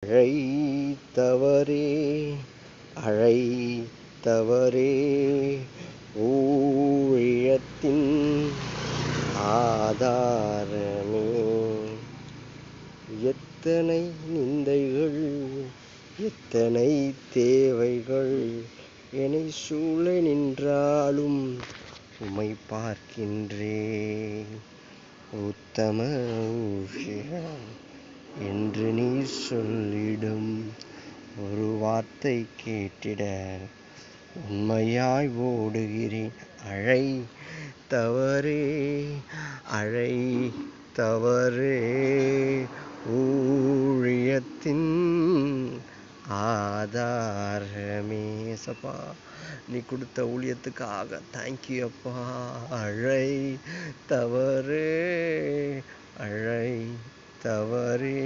அழைத்தவரே அழைத்தவரே ஊழியத்தின் ஆதாரமே. எத்தனை நிந்தைகள், எத்தனை தேவைகள் என்னை சூழ நின்றாலும் உம்மை பார்க்கின்றேன். உத்தம ஊழியன் என்று நீ சொல்லிடும் ஒரு வார்த்தை கேட்டிட உண்மையாய் ஓடுகிறேன். அழைத்தவரே அழைத்தவரே ஊழியத்தின் ஆதாரமே. சப்பா, நீ கொடுத்த ஊழியத்துக்காக தேங்க்யூ அப்பா. அழைத்தவரே அழைத்தவரே